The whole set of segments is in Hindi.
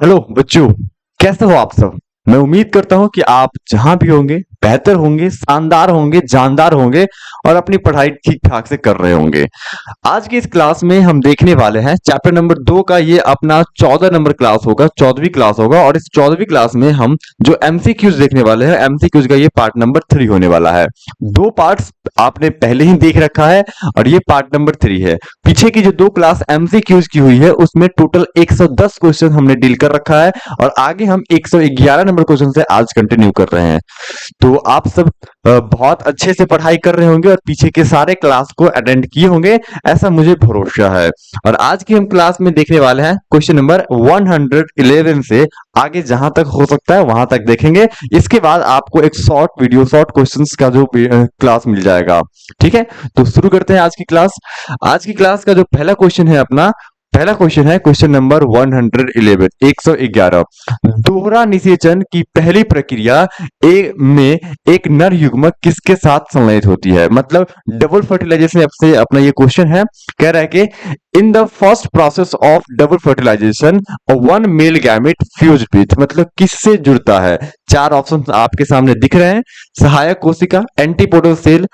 हेलो बच्चों, कैसे हो आप सब। मैं उम्मीद करता हूं कि आप जहां भी होंगे बेहतर होंगे, शानदार होंगे, जानदार होंगे और अपनी पढ़ाई ठीक ठाक से कर रहे होंगे। आज की इस क्लास में हम देखने वाले हैं चैप्टर नंबर 2 का। ये अपना 14 नंबर क्लास होगा, 14वीं क्लास होगा। और इस 14वीं क्लास में हम जो एमसीक्यूज देखने वाले हैं, एमसीक्यूज का ये पार्ट नंबर 3 होने वाला है। दो पार्ट्स आपने पहले ही देख रखा है और ये पार्ट नंबर 3 है। पीछे की जो दो क्लास एमसीक्यूज की हुई है उसमें टोटल 110 क्वेश्चन हमने डील कर रखा है और आगे हम 111 नंबर क्वेश्चन से आज कंटिन्यू कर रहे हैं। तो आप सब बहुत अच्छे से पढ़ाई कर रहे होंगे और पीछे के सारे क्लास को अटेंड किए होंगे, ऐसा मुझे भरोसा है। और आज की हम क्लास में देखने वाले हैं क्वेश्चन नंबर 111 से आगे जहां तक हो सकता है वहां तक देखेंगे। इसके बाद आपको एक शॉर्ट वीडियो, शॉर्ट क्वेश्चंस का जो क्लास मिल जाएगा। ठीक है, तो शुरू करते हैं आज की क्लास। आज की क्लास का जो पहला क्वेश्चन है अपना, पहला क्वेश्चन है क्वेश्चन नंबर 111, 111। दोहरा निषेचन की पहली प्रक्रिया में एक नर युग्मक किसके साथ संलयित होती है। मतलब डबल फर्टिलाइजेशन से अपना ये क्वेश्चन है। कह रहा है कि in the first process of double fertilisation one male gamete fused with, मतलब किससे जुड़ता है। चार ऑप्शन आपके सामने दिख रहे हैं। सहायक कोशिका, एंटीपोडल सेल,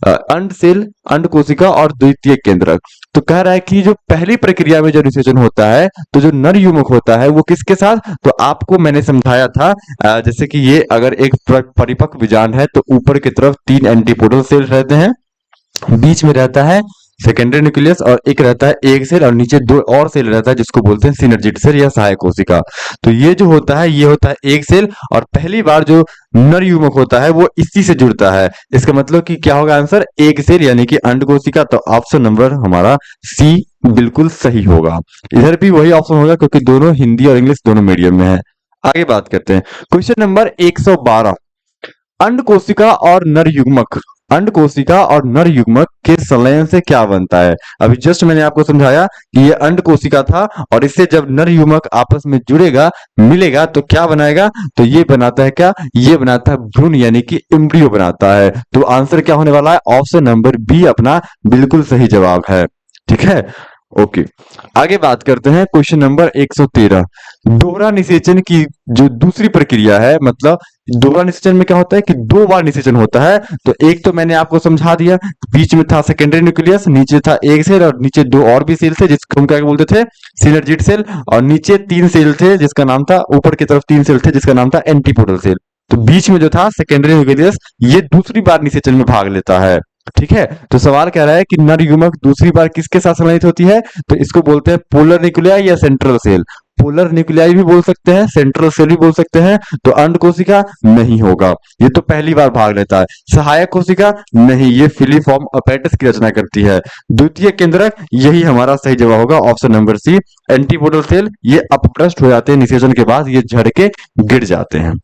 अंड सेल, अंड कोशिका और द्वितीयक केंद्रक। तो कह रहा है कि जो पहली प्रक्रिया में जो निषेचन होता है तो जो नर युग्मक होता है वो किसके साथ, तो आपको मैंने समझाया था जैसे कि ये अगर एक परिपक्व बीजांड है तो ऊपर की तरफ 3 एंटीपोडल सेल रहते हैं, बीच में रहता है सेकेंडरी न्यूक्लियस और एक रहता है एक सेल और नीचे दो और सेल रहता है जिसको बोलते हैं सिनर्जिड सेल या सहायक कोशिका। तो ये जो होता है ये होता है एक सेल और पहली बार जो नर युग्मक होता है वो इसी से जुड़ता है। इसका मतलब कि क्या होगा आंसर, एक सेल यानी कि अंड कोशिका। तो ऑप्शन नंबर हमारा सी बिल्कुल सही होगा। इधर भी वही ऑप्शन होगा क्योंकि दोनों हिंदी और इंग्लिश दोनों मीडियम में है। आगे बात करते हैं क्वेश्चन नंबर 112। अंड कोशिका और नर युग्मक, अंड कोशिका और नर युग्मक के संलयन से क्या बनता है। अभी जस्ट मैंने आपको समझाया कि ये अंड कोशिका था और इससे जब नर युग्मक आपस में जुड़ेगा, मिलेगा तो क्या बनाएगा, तो ये बनाता है क्या, ये बनाता है भ्रूण यानी कि एम्ब्रियो बनाता है। तो आंसर क्या होने वाला है, ऑप्शन नंबर बी अपना बिल्कुल सही जवाब है। ठीक है, ओके। आगे बात करते हैं क्वेश्चन नंबर 113। दोहरा निषेचन की जो दूसरी प्रक्रिया है, मतलब दोहरा निषेचन में क्या होता है कि दो बार निषेचन होता है। तो एक तो मैंने आपको समझा दिया, बीच में था सेकेंडरी न्यूक्लियस, नीचे था एक सेल और नीचे दो और भी सेल थे जिसको हम क्या बोलते थे, सिनर्जिड सेल। और नीचे 3 सेल थे जिसका नाम था, ऊपर की तरफ 3 सेल थे जिसका नाम था एंटीपोडल सेल। तो बीच में जो था सेकेंडरी न्यूक्लियस, ये दूसरी बार निषेचन में भाग लेता है। ठीक है, तो सवाल कह रहा है कि नर युग्मक दूसरी बार किसके साथ संलयित होती है, तो इसको बोलते हैं पोलर न्यूक्लियाई या सेंट्रल सेल। पोलर न्यूक्लियाई भी बोल सकते हैं, सेंट्रल सेल भी बोल सकते हैं। तो अंड कोशिका नहीं होगा, ये तो पहली बार भाग लेता है। सहायक कोशिका नहीं, ये फिलीफॉर्म अपैरेटस की रचना करती है। द्वितीय केंद्रक, यही हमारा सही जवाब होगा, option number C. Antipodal cell ये अपभ्रष्ट हो जाते हैं निषेचन के बाद, ये झड़ के गिर जाते हैं।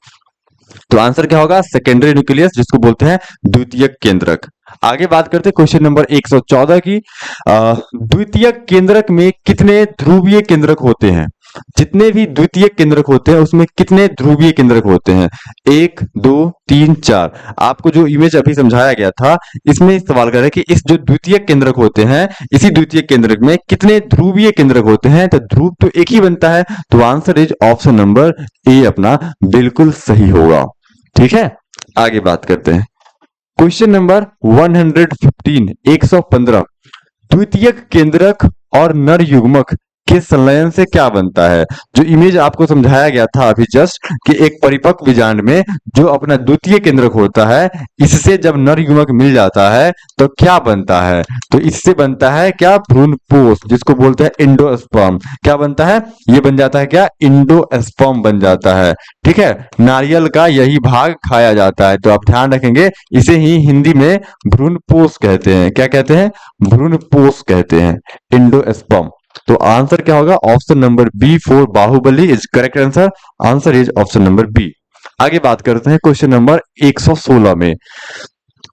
तो आंसर क्या होगा, सेकेंडरी न्यूक्लियस जिसको बोलते हैं द्वितीयक केंद्रक। आगे बात करते हैं क्वेश्चन नंबर 114 की। द्वितीयक केंद्रक में कितने ध्रुवीय केंद्रक होते हैं। जितने भी द्वितीय केंद्रक होते हैं उसमें कितने ध्रुवीय केंद्रक होते हैं, 1 2 3 4। आपको जो इमेज अभी समझाया गया था इसमें सवाल कर रहा है कि इस जो द्वितीय केंद्रक होते हैं, इसी द्वितीय केंद्रक में कितने ध्रुवीय केंद्रक होते हैं। तो ध्रुव तो एक ही बनता है, तो answer is option number A अपना बिल्कुल सही होगा। ठीक है, आगे बात करते हैं क्वेश्चन नंबर 115, 115। द्वितीयक केंद्रक और नर युग्मक के संलयन से क्या बनता है। जो इमेज आपको समझाया गया था अभी जस्ट कि एक परिपक्व बीजांड में जो अपना द्वितीय केंद्रक होता है, इससे जब नर युग्मक मिल जाता है तो क्या बनता है, तो इससे बनता है क्या, भ्रूणपोष जिसको बोलते हैं इंडोस्पर्म। क्या बनता है, ये बन जाता है क्या, इंडोस्पर्म बन जाता है। ठीक है, नारियल का यही भाग खाया जाता है, तो आप ध्यान रखेंगे इसे ही हिंदी में भ्रूणपोष कहते हैं। क्या कहते हैं, भ्रूणपोष कहते हैं, इंडोस्पर्म। तो आंसर क्या होगा, ऑप्शन नंबर बी फॉर बाहुबली is correct answer. Answer is option number B. आगे बात करते हैं क्वेश्चन नंबर 116 में।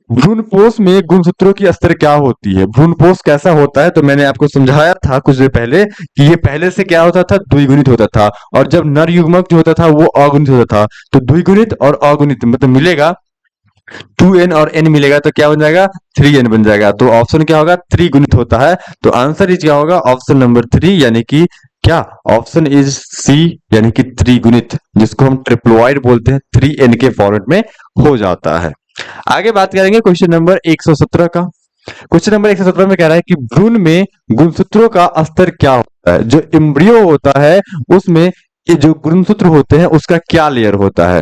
भ्रूणपोष में गुणसूत्रों की स्तर क्या होती है। भ्रूणपोष कैसा होता है, तो मैंने आपको समझाया था कुछ देर पहले कि ये पहले से क्या होता था, द्विगुणित होता था। और जब नर युग्मक जो होता था वो अगुणित होता था। तो द्विगुणित और अगुणित मतलब मिलेगा 2n और n मिलेगा तो क्या बन जाएगा, 3n बन जाएगा। तो ऑप्शन क्या होगा, 3 गुणित होता है। तो आंसर इज क्या होगा, ऑप्शन नंबर 3 यानी कि क्या ऑप्शन इज सी, यानी कि त्रिगुणित, जिसको हम ट्रिप्लोइड बोलते हैं, 3n के फॉर्मेट में हो जाता है। आगे बात करेंगे क्वेश्चन नंबर 117 का। क्वेश्चन नंबर 117 में कह रहा है कि भ्रूण में गुणसूत्रों का स्तर क्या होता है। जो एम्ब्रियो होता है उसमें ये जो गुणसूत्र होते हैं उसका क्या लेयर होता है।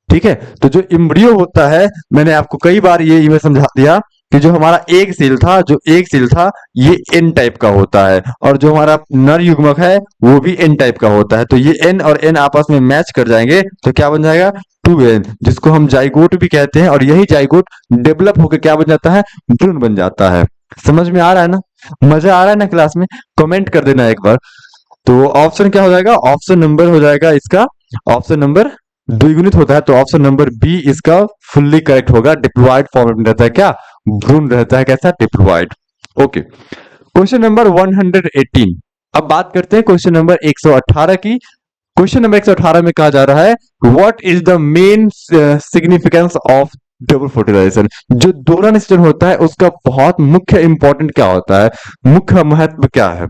ठीक है, तो जो एम्ब्रियो होता है, मैंने आपको कई बार ये समझा दिया कि जो हमारा एग सेल था ये एन टाइप का होता है, और जो हमारा नर युग्मक है वो भी एन टाइप का होता है। तो ये एन और एन आपस में मैच कर जाएंगे तो क्या बन जाएगा, 2n, जिसको हम जाइगोट भी कहते हैं। और यही जाइगोट डेवलप होकर क्या बन जाता है, भ्रूण बन जाता है। समझ में आ रहा है ना, मजा आ रहा है ना क्लास में, कमेंट कर देना एक बार। तो ऑप्शन क्या हो जाएगा, ऑप्शन नंबर हो जाएगा इसका, ऑप्शन नंबर द्विगुणित होता है, तो ऑप्शन नंबर बी इसका फुल्ली करेक्ट होगा। डिप्लॉयड फॉर्मेट में रहता है क्या, भ्रूण रहता है, कैसा, डिप्लॉयड। Okay, question number 118। अब बात करते हैं क्वेश्चन नंबर 118 की। क्वेश्चन नंबर 118 में कहा जा रहा है what is the main significance of double fertilisation. जो दोहरा निषेचन होता है उसका बहुत मुख्य इंपॉर्टेंट क्या होता है, मुख्य महत्व क्या है।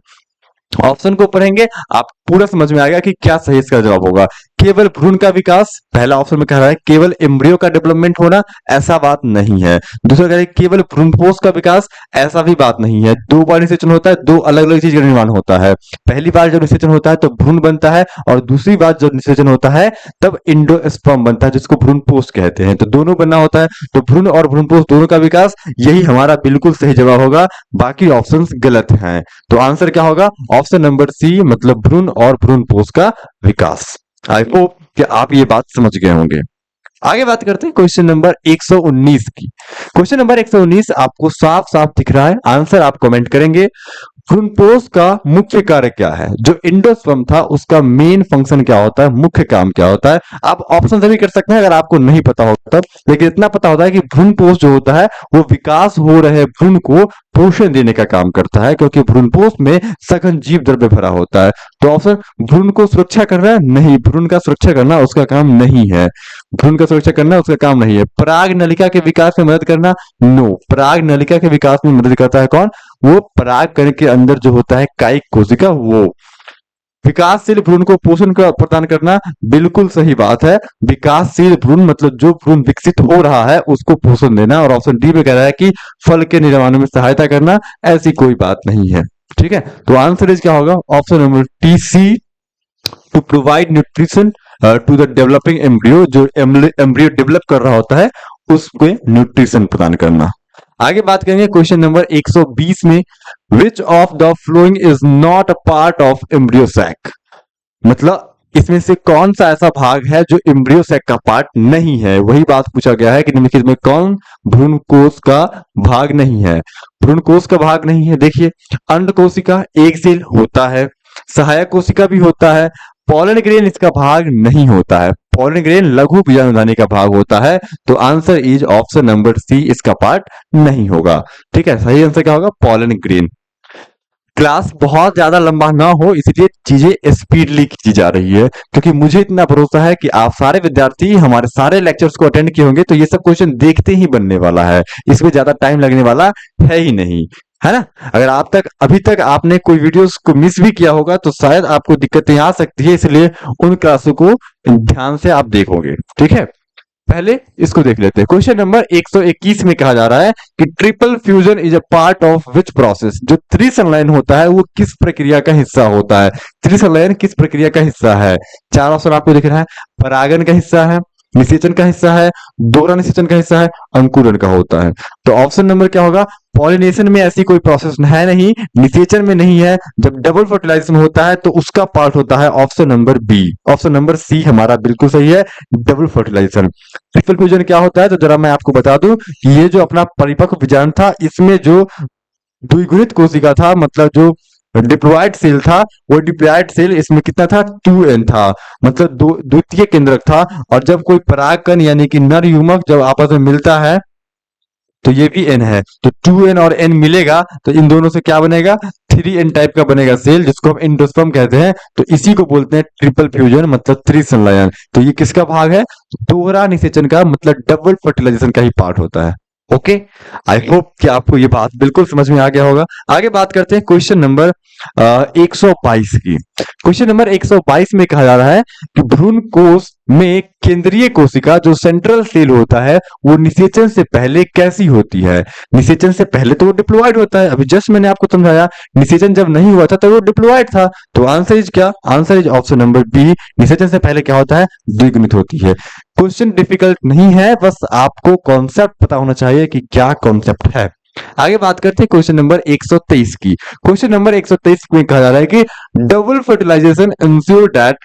ऑप्शन को पढ़ेंगे आप पूरा समझ में आएगा कि क्या सही इसका जवाब होगा। केवल भ्रूण का विकास, पहला ऑप्शन में कह रहा है केवल एम्ब्रियो का डेवलपमेंट होना, ऐसा बात नहीं है। दूसरा कह रहा है केवल भ्रूणपोष का विकास, ऐसा भी बात नहीं है। दो बार निषेचन होता है, दो अलग अलग चीज का निर्माण होता है। पहली बार जब निषेचन होता है तो भ्रूण बनता है, और दूसरी बार जब निषेचन होता है तब इंडोस्पर्म बनता है, जिसको भ्रूणपोष कहते हैं। तो दोनों बनना होता है, तो भ्रूण और भ्रूणपोष दोनों का विकास, यही हमारा बिल्कुल सही जवाब होगा। बाकी ऑप्शंस गलत हैं। तो आंसर क्या होगा, ऑप्शन नंबर सी, मतलब भ्रूण और भ्रूणपोष का विकास। आई होप कि आप ये बात समझ गए होंगे। आगे बात करते हैं क्वेश्चन नंबर 119 की। क्वेश्चन नंबर 119 आपको साफ साफ दिख रहा है, आंसर आप कमेंट करेंगे। भ्रूणपोष का मुख्य कार्य क्या है। जो इंडोस्पर्म था उसका मेन फंक्शन क्या होता है, मुख्य काम क्या होता है। आप ऑप्शन से भी कर सकते हैं अगर आपको नहीं पता होता तब, लेकिन इतना पता होता है कि भ्रूणपोष जो होता है वो विकास हो रहे भ्रूण को पोषण देने का काम करता है, क्योंकि भ्रूणपोष में सघन जीव द्रव्य भरा होता है। तो ऑप्शन, भ्रूण को सुरक्षा करना, नहीं, भ्रूण का सुरक्षा करना उसका काम नहीं है। भ्रूण का सुरक्षा करना उसका काम नहीं है। पराग नलिका के विकास में मदद करना, नो, पराग नलिका के विकास में मदद करता है कौन, वो पराग कण के अंदर जो होता है कायिक कोशिका, वो। विकासशील भ्रूण को पोषण प्रदान करना, बिल्कुल सही बात है। विकासशील भ्रूण मतलब जो भ्रूण विकसित हो रहा है उसको पोषण देना। और ऑप्शन डी में कह रहा है कि फल के निर्माण में सहायता करना, ऐसी कोई बात नहीं है। ठीक है, तो आंसर इज क्या होगा, option number T, C, to provide nutrition to the developing embryo. जो एम्ब्रियो डेवलप कर रहा होता है उसको न्यूट्रिशन प्रदान करना। आगे बात करेंगे क्वेश्चन नंबर 120 में, which of the following is not a part of embryo sac. मतलब इसमें से कौन सा ऐसा भाग है जो एम्ब्रियो सैक का पार्ट नहीं है। वही बात पूछा गया है कि निम्नलिखित में कौन भ्रूण कोश का भाग नहीं है। भ्रूण कोश का भाग नहीं है, देखिए, अंड कोशिका, एग सेल होता है, सहायक कोशिका भी होता है, पॉलन ग्रेन इसका भाग नहीं होता है। पॉलन ग्रेन लघु बीजाणुधानी का भाग होता है। तो answer is option number C, इसका पार्ट नहीं होगा। ठीक है, सही आंसर क्या होगा, पॉलन ग्रेन। क्लास बहुत ज्यादा लंबा ना हो इसलिए चीजें स्पीडली की जा रही है, क्योंकि मुझे इतना भरोसा है कि आप सारे विद्यार्थी हमारे सारे लेक्चर्स को अटेंड किए होंगे, तो ये सब क्वेश्चन देखते ही बनने वाला है, इसमें ज्यादा टाइम लगने वाला है ही नहीं, है ना। अगर अभी तक आपने कोई वीडियोस को मिस भी किया होगा तो शायद आपको दिक्कतें आ सकती है, इसलिए उन क्लासों को ध्यान से आप देखोगे। ठीक है, पहले इसको देख लेते हैं। क्वेश्चन नंबर 121 में कहा जा रहा है कि triple fusion is a part of which process. जो त्रिसंलयन होता है वो किस प्रक्रिया का हिस्सा होता है। त्रिसंलयन किस प्रक्रिया का हिस्सा है। चार ऑप्शन आपको दिख रहा है, परागन का हिस्सा है, निषेचन का हिस्सा है, दोहरा निषेचन का हिस्सा है, अंकुरन का होता है। तो ऑप्शन नंबर क्या होगा, पॉलिनेशन में ऐसी कोई प्रोसेस है नहीं, निषेचन में नहीं है। जब डबल फर्टिलाइजेशन होता है तो उसका पार्ट होता है option number B. Option number C हमारा बिल्कुल सही है, डबल फर्टिलाइजेशन। ट्रिपल फ्यूजन क्या होता है, तो जरा मैं आपको बता दूं कि ये जो अपना परिपक्व बीजाणु था इसमें जो द्विगुणित कोशिका था, मतलब जो डिप्लॉयड सेल था, वो डिप्लॉयड सेल इसमें कितना था, 2n था, मतलब द्वितीय केंद्रक था। और जब कोई परागकण यानी कि नर युग्मक जब आपस में मिलता है तो ये भी n है, तो 2n और n मिलेगा तो इन दोनों से क्या बनेगा, 3n टाइप का बनेगा सेल, जिसको हम एंडोस्पर्म कहते हैं। तो इसी को बोलते हैं ट्रिपल फ्यूजन, मतलब त्रिसंलयन। तो ये किसका भाग है, दोहरा निषेचन का, मतलब डबल फर्टिलाइजेशन का ही पार्ट होता है। ओके, आई होप कि आपको ये बात बिल्कुल समझ में आ गया होगा। आगे बात करते हैं क्वेश्चन नंबर 122 की। क्वेश्चन नंबर 122 में कहा जा रहा है कि भ्रूण कोश में केंद्रीय कोशिका जो सेंट्रल सेल होता है वो निषेचन से पहले कैसी होती है। निषेचन से पहले तो वो डिप्लॉयड होता है, अभी जस्ट मैंने आपको समझाया निषेचन जब नहीं हुआ था तो वो डिप्लॉयड था। तो आंसर इज क्या, answer is option number B, निषेचन से पहले क्या होता है, द्विगुणित होती है। क्वेश्चन डिफिकल्ट नहीं है, बस आपको कॉन्सेप्ट पता होना चाहिए कि क्या कॉन्सेप्ट है। आगे बात करते हैं क्वेश्चन नंबर 123 की। क्वेश्चन नंबर 123 में कहा जा रहा है कि double fertilisation ensure that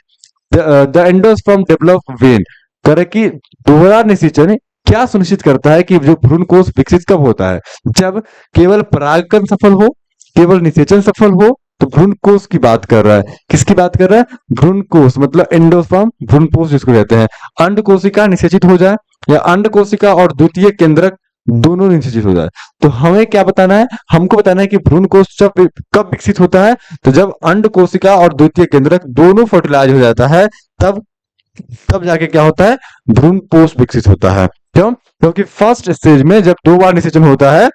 the endosperm develop when. करे कि दोहरा निषेचन क्या सुनिश्चित करता है कि जो भ्रूण कोश विकसित कब होता है, जब केवल परागकण सफल हो, केवल निषेचन सफल हो। तो भ्रूण कोश की बात कर रहा है, किसकी बात कर रहा है, भ्रूण कोश मतलब एंडोस्पर्म भ्रूण कोश जिसको कहते हैं। अंड कोशिका निषेचित हो जाए या अंड कोशिका और द्वितीय केंद्रक दोनों निषेचित हो जाए। तो हमें क्या बताना है, हमको बताना है कि भ्रूण कोश जब कब विकसित होता है, तो जब अंड कोशिका और द्वितीय केंद्रक दोनों फर्टिलाइज हो जाता है, तब तब जाके क्या होता है, भ्रूण कोश विकसित होता है। क्यों, क्योंकि फर्स्ट स्टेज में जब 2 बार निषेचन होता है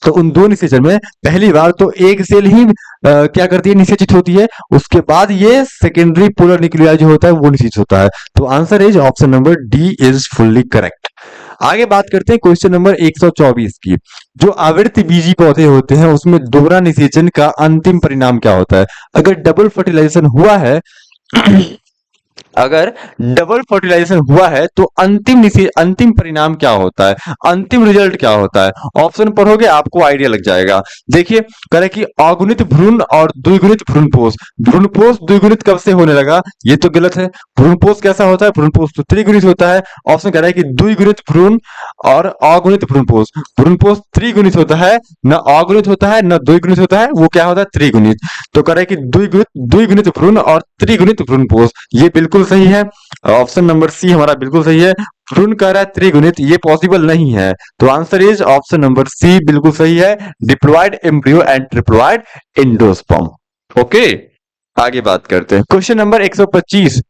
तो उन 2 निषेचन में पहली बार तो एक सेल ही क्या करती है, निषेचित होती है, उसके बाद ये सेकेंडरी पोलर न्यूक्लियाई जो होता है वो निषेचित होता है। तो answer is option number D is fully correct. आगे बात करते हैं क्वेश्चन नंबर 124 की। जो आवृत्ति बीजी पौधे होते हैं उसमें दोहरा निषेचन का अंतिम परिणाम क्या होता है। अगर डबल फर्टिलाइजेशन हुआ है अगर डबल फर्टिलाइजेशन हुआ है तो अंतिम परिणाम क्या होता है, अंतिम रिजल्ट क्या होता है। ऑप्शन पढ़ोगे आपको आइडिया लग जाएगा। देखिए करे कि अगुणित भ्रूण और द्विगुणित भ्रूणपोष। भ्रूणपोष द्विगुणित कब से होने लगा, ये तो गलत है। भ्रूणपोष कैसा होता है, भ्रूणपोष तो त्रिगुणित होता है। ऑप्शन कह रहा है कि द्विगुणित भ्रूण और अगुणित भ्रूणपोष। भ्रूणपोष त्रिगुणित होता है, न अगुणित होता है न द्विगुणित होता है, वो क्या होता है, त्रिगुणित। तो कह रहा है कि द्विगुणित भ्रूण और त्रिगुणित भ्रूणपोष, ये बिल्कुल सही है। ऑप्शन नंबर सी हमारा बिल्कुल सही है। भ्रूण कह रहा है त्रिगुणित, ये पॉसिबल नहीं है। तो answer is option number C बिल्कुल सही है, diploid embryo and triploid endosperm. Okay, आगे बात करते हैं क्वेश्चन नंबर 125।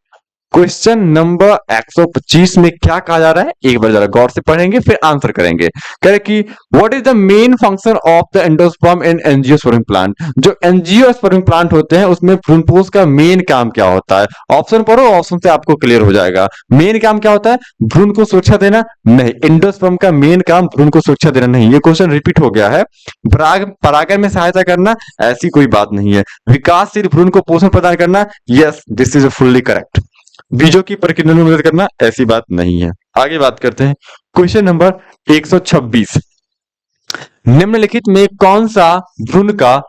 क्वेश्चन नंबर 125 में क्या कहा जा रहा है, एक बार जरा गौर से पढ़ेंगे फिर आंसर करेंगे। कह रहे कि what is the main function of the endosperm in angiospermic plant. जो एंजियोस्पर्मिक प्लांट होते हैं उसमें भ्रूणपोष का मेन काम क्या होता है। ऑप्शन पढ़ो, ऑप्शन से आपको क्लियर हो जाएगा। मेन काम क्या होता है, भ्रूण को सुरक्षा देना नहीं। एंडोस्पर्म का मेन काम भ्रूण को सुरक्षा देना नहीं, ये क्वेश्चन रिपीट हो गया है। परागण में सहायता करना, ऐसी कोई बात नहीं है। विकासशील भ्रूण को पोषण प्रदान करना, yes this is fully correct. बीजों की प्रकीर्णन में मदद करना, ऐसी बात नहीं है। आगे बात करते हैं क्वेश्चन नंबर 126। निम्नलिखित में कौन सा भ्रूण का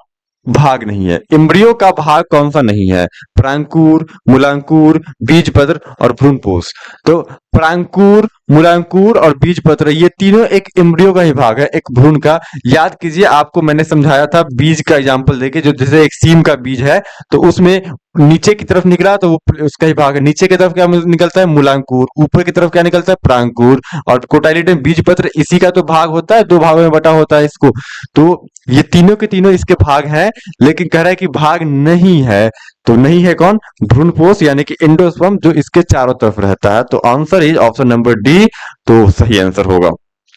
भाग नहीं है, एम्ब्रियो का भाग कौन सा नहीं है। प्रांकुर, मूलांकुर, बीजपत्र और भ्रूणपोष। तो प्रांकुर, मूलांकुर और बीजपत्र ये तीनों एक एम्ब्रियो का ही भाग है, एक भ्रूण का। याद कीजिए आपको मैंने समझाया था बीज का एग्जांपल देके, जो जैसे एक सीम का बीज है तो उसमें नीचे की तरफ निकला तो वो उसका ही भाग है। नीचे की तरफ क्या निकलता है, मूलांकुर, ऊपर की तरफ क्या निकलता है, प्रांकुर। और कोटाइलिडन बीजपत्र इसी का तो भाग होता है, 2 भागों में बटा होता है इसको। तो ये तीनों के तीनों इसके भाग हैं, लेकिन कह रहा है कि भाग नहीं है। तो नहीं है कौन, भ्रूणपोष यानी कि एंडोस्पर्म जो इसके चारों तरफ रहता है। तो answer is option number D, तो सही आंसर होगा।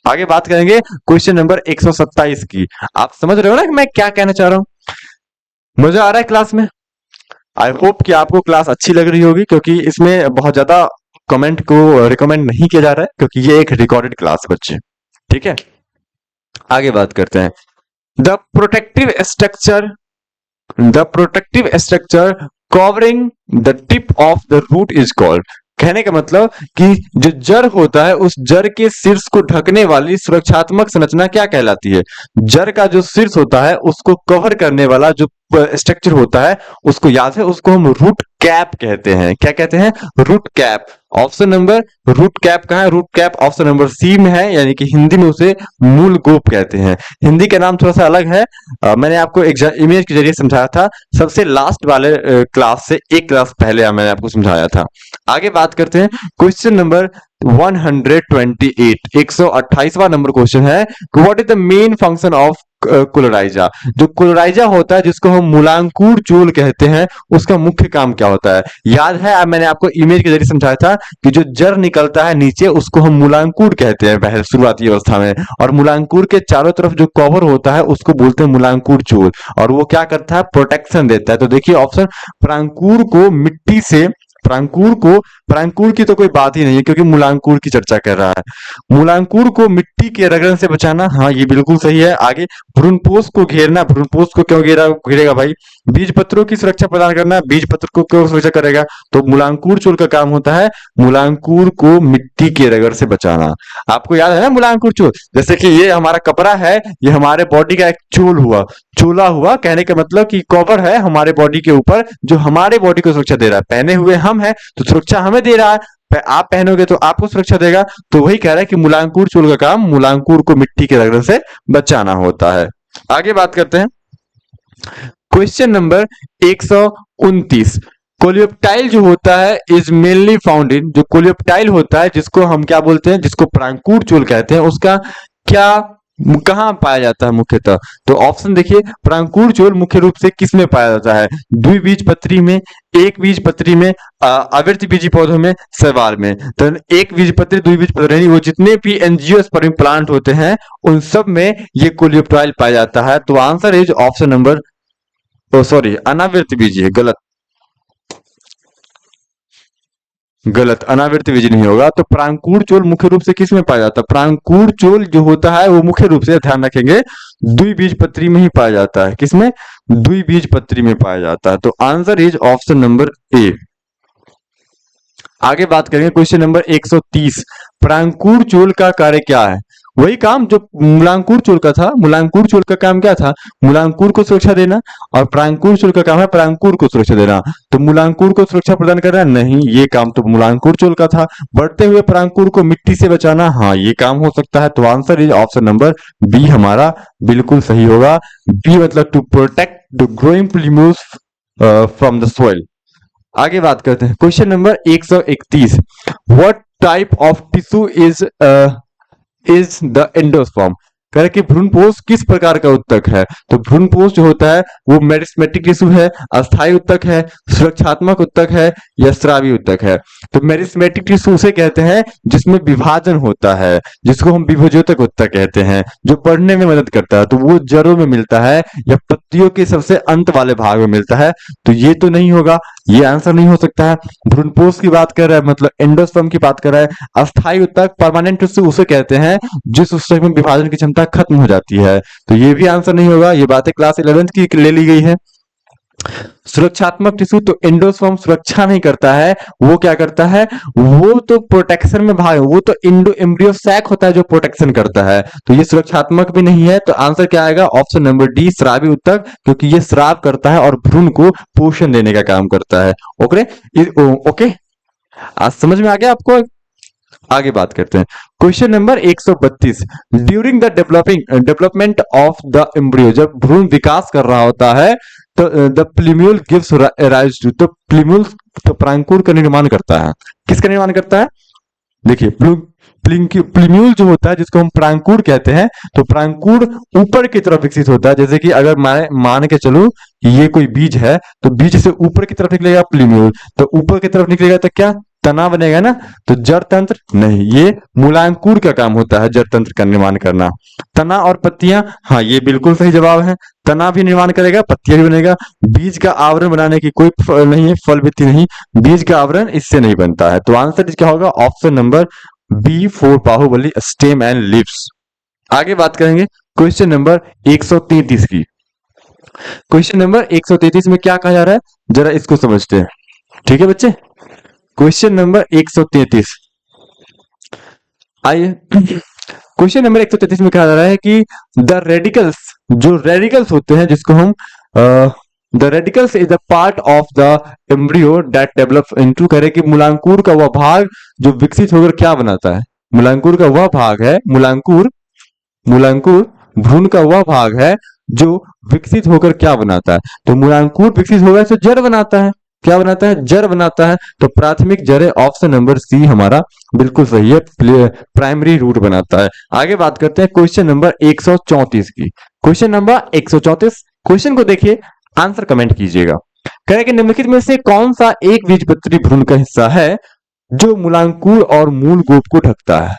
आगे बात करेंगे क्वेश्चन नंबर 127 की। आप समझ रहे हो ना कि मैं क्या कहना चाह रहा हूं, मजा आ रहा है क्लास में। आई होप कि आपको क्लास अच्छी लग रही होगी, क्योंकि इसमें बहुत ज्यादा कमेंट को रिकमेंड नहीं किया जा रहा है, क्योंकि ये एक रिकॉर्डेड क्लास है बच्चे, ठीक है। आगे बात करते हैं the protective structure covering the tip of the root is called. कहने का मतलब कि जो जड़ होता है उस जड़ के शीर्ष को ढकने वाली सुरक्षात्मक संरचना क्या कहलाती है। जड़ का जो शीर्ष होता है उसको कवर करने वाला जो स्ट्रक्चर होता है उसको याद है, उसको हम रूट कैप कहते हैं। क्या कहते हैं, root cap. Option number root cap कहां है, root cap option number C में है, यानी कि हिंदी में उसे मूल गोप कहते हैं। हिंदी का नाम थोड़ा सा अलग है, मैंने आपको इमेज के जरिए समझाया था, सबसे लास्ट वाले क्लास से एक क्लास पहले मैंने आपको समझाया था। आगे बात करते हैं क्वेश्चन नंबर 128, 128वां नंबर क्वेश्चन है, what is the main function of coleorhiza. जो कोलोराइजा होता है जिसको हम मूलांकुर चूल कहते हैं, उसका मुख्य काम क्या होता है? याद है, अब मैंने आपको इमेज के जरिए समझाया था कि जो जड़ निकलता है नीचे उसको हम मूलांकुर कहते हैं पहले शुरुआती अवस्था में, और मूलांकुर के चारों तरफ जो कवर होता है उसको बोलते हैं मूलांकुर चूल, और वो क्या करता है? प्रोटेक्शन देता है। तो देखिए ऑप्शन, परांकुर को मिट्टी से, परांकुर की तो कोई बात ही नहीं है क्योंकि मूलांकुर की चर्चा कर रहा है। मूलांकुर को मिट्टी के रगड़न से बचाना, हाँ ये बिल्कुल सही है। आगे, भ्रूणपोष को घेरना, भ्रूणपोष को क्यों घेरेगा भाई? बीज पत्रों की सुरक्षा प्रदान करना, बीज पत्र को क्यों सुरक्षा करेगा? तो मूलांकुर चूल का काम होता है मूलांकुर को मिट्टी के रगड़ से बचाना। आपको याद है ना मूलांकुर चूल? जैसे कि ये हमारा कपड़ा है, ये हमारे बॉडी का एक चूल हुआ, चूला हुआ, कहने का मतलब कि कवर है हमारे बॉडी के ऊपर जो हमारे बॉडी को सुरक्षा दे रहा है। पहने हुए हम हैं तो सुरक्षा हमें दे रहा है, आप पहनोगे तो आपको सुरक्षा देगा। तो वही कह रहा है कि मूलांकुर चूल का काम मूलांकुर को मिट्टी के रगड़न से बचाना होता है। आगे बात करते हैं, क्वेश्चन नंबर 129। कोलियोप्टाइल जो होता है इज मेनली फाउंड इन, जो कोलियोप्टाइल होता है जिसको हम क्या बोलते हैं, जिसको परांकुर चूल कहते हैं, उसका क्या कहाँ पाया जाता है मुख्यतः? तो ऑप्शन देखिए, परांकुर चूल मुख्य रूप से किस में पाया जाता है? द्विबीजपत्री में, एक बीजपत्री में, आवृतबीजी पौधों में, शैवाल में। तो एक बीजपत्री, द्विबीजपत्री यानी वो जितने भी एंजियोस्पर्म प्लांट होते हैं उन सब में ये कोलियोप्टाइल पाया जाता है। तो answer is option number, sorry अनावृतबीजी है, गलत, अनावृत बीज नहीं होगा। तो परांकुर चूल मुख्य रूप से किस में पाया जाता है? परांकुर चूल जो होता है वो मुख्य रूप से, ध्यान रखेंगे, द्विबीजपत्री में ही पाया जाता है। किसमें? द्विबीजपत्री में पाया जाता है। तो answer is option number A. आगे बात करेंगे क्वेश्चन नंबर 130। परांकुर चूल का कार्य क्या है? वही काम जो मूलांकुर चूल का था। मूलांकुर चूल का काम क्या था? मूलांकुर को सुरक्षा देना, और परांकुर चूल का काम है परांकुर को सुरक्षा देना। तो मूलांकुर को सुरक्षा प्रदान करना नहीं, ये काम तो मूलांकुर चूल का था। बढ़ते हुए परांकुर को मिट्टी से बचाना, हाँ ये काम हो सकता है। तो answer is option number B हमारा बिल्कुल सही होगा। बी मतलब to protect the growing plumules from the soil. आगे बात करते हैं question number 131। What type of tissue is the endosperm? कह रहे कि भ्रूणपोष किस प्रकार का उत्तक है? तो भ्रूणपोष जो होता है वो मेरिस्मेटिक टिश्यू है, अस्थायी उत्तक है, सुरक्षात्मक उत्तक है, या स्रावी उत्तक है? तो मेरिस्मेटिक टिश्यू उसे कहते हैं जिसमें विभाजन होता है, जिसको हम विभोज्योतक उत्तक कहते हैं, जो बढ़ने में मदद करता है। तो वो जड़ों में मिलता है या पत्तियों के सबसे अंत वाले भाग में मिलता है। तो ये तो नहीं होगा, ये आंसर नहीं हो सकता है। भ्रूणपोष की बात कर रहा है, मतलब एंडोस्पर्म की बात कर रहा है। अस्थायी उत्तक, परमानेंट टिश्यू उसे कहते हैं जिस उत्तक में विभाजन की क्षमता खत्म हो जाती है। तो ये भी आंसर नहीं होगा, ये बातें क्लास 11th की ले ली गई है। सुरक्षात्मक टिश्यू, तो एंडोस्पर्म सुरक्षा नहीं करता है, वो क्या करता है? वो तो प्रोटेक्शन में भाग, वो तो एम्ब्रियो सैक होता है जो प्रोटेक्शन करता है। तो ये सुरक्षात्मक भी नहीं है। तो आंसर क्या आएगा? ऑप्शन नंबर डी, स्रावी उत्तक, क्योंकि ये स्राव करता है और भ्रूण को पोषण देने का काम करता है। ओके, आज समझ में आ गया आपको? आगे बात करते हैं question number 132। During the development of the embryo, जब भ्रूण विकास कर रहा होता है तो the plumule gives rise to, तो प्लीम्यूल तो परांकुर का निर्माण करता है। किसका निर्माण करता है? देखिए प्लीम्यूल जो होता है जिसको हम परांकुर कहते हैं, तो परांकुर ऊपर की तरफ विकसित होता है। जैसे कि अगर मैं मान के चलूं कि ये कोई बीज है तो बीज से ऊपर की तरफ निकलेगा प्लीम्यूल, तो ऊपर की तरफ निकलेगा तो क्या तना बनेगा ना? तो जड़ तंत्र नहीं, ये मूलांकुर का काम होता है जड़ तंत्र का निर्माण करना। तना और पत्तियां, हाँ ये बिल्कुल सही जवाब है। तना भी निर्माण करेगा, पत्तियां भी बनेगा। बीज का आवरण बनाने की कोई नहीं है, फल भित्ति नहीं, बीज का आवरण इससे नहीं बनता है। तो आंसर क्या होगा? ऑप्शन नंबर बी, फोर बाहुबली, स्टेम एंड लीव्स। आगे बात करेंगे क्वेश्चन नंबर 133 की। क्वेश्चन नंबर 133 में क्या कहा जा रहा है, जरा इसको समझते हैं। ठीक है बच्चे, क्वेश्चन नंबर 133, आइए क्वेश्चन नंबर 133 में कहा जा रहा है कि द रेडिकल्स, जो रेडिकल्स होते हैं जिसको हम the radicals is the part of the embryo that develop into, कह रहे कि मूलांकुर का वह भाग जो विकसित होकर क्या बनाता है? मूलांकुर का वह भाग है, मूलांकुर भ्रूण का वह भाग है जो विकसित होकर क्या बनाता है? तो मूलांकुर विकसित होगा तो जड़ बनाता है। क्या बनाता है? जड़ बनाता है। तो प्राथमिक जड़ें, ऑप्शन नंबर सी हमारा बिल्कुल सही है, प्राइमरी रूट बनाता है। आगे बात करते हैं क्वेश्चन नंबर 134 की। क्वेश्चन नंबर 134, क्वेश्चन को देखिए, आंसर कमेंट कीजिएगा। कह रहे कि निम्नलिखित में से कौन सा एक बीजपत्री भ्रूण का हिस्सा है जो मूलांकुर और मूल गोप को ढकता है?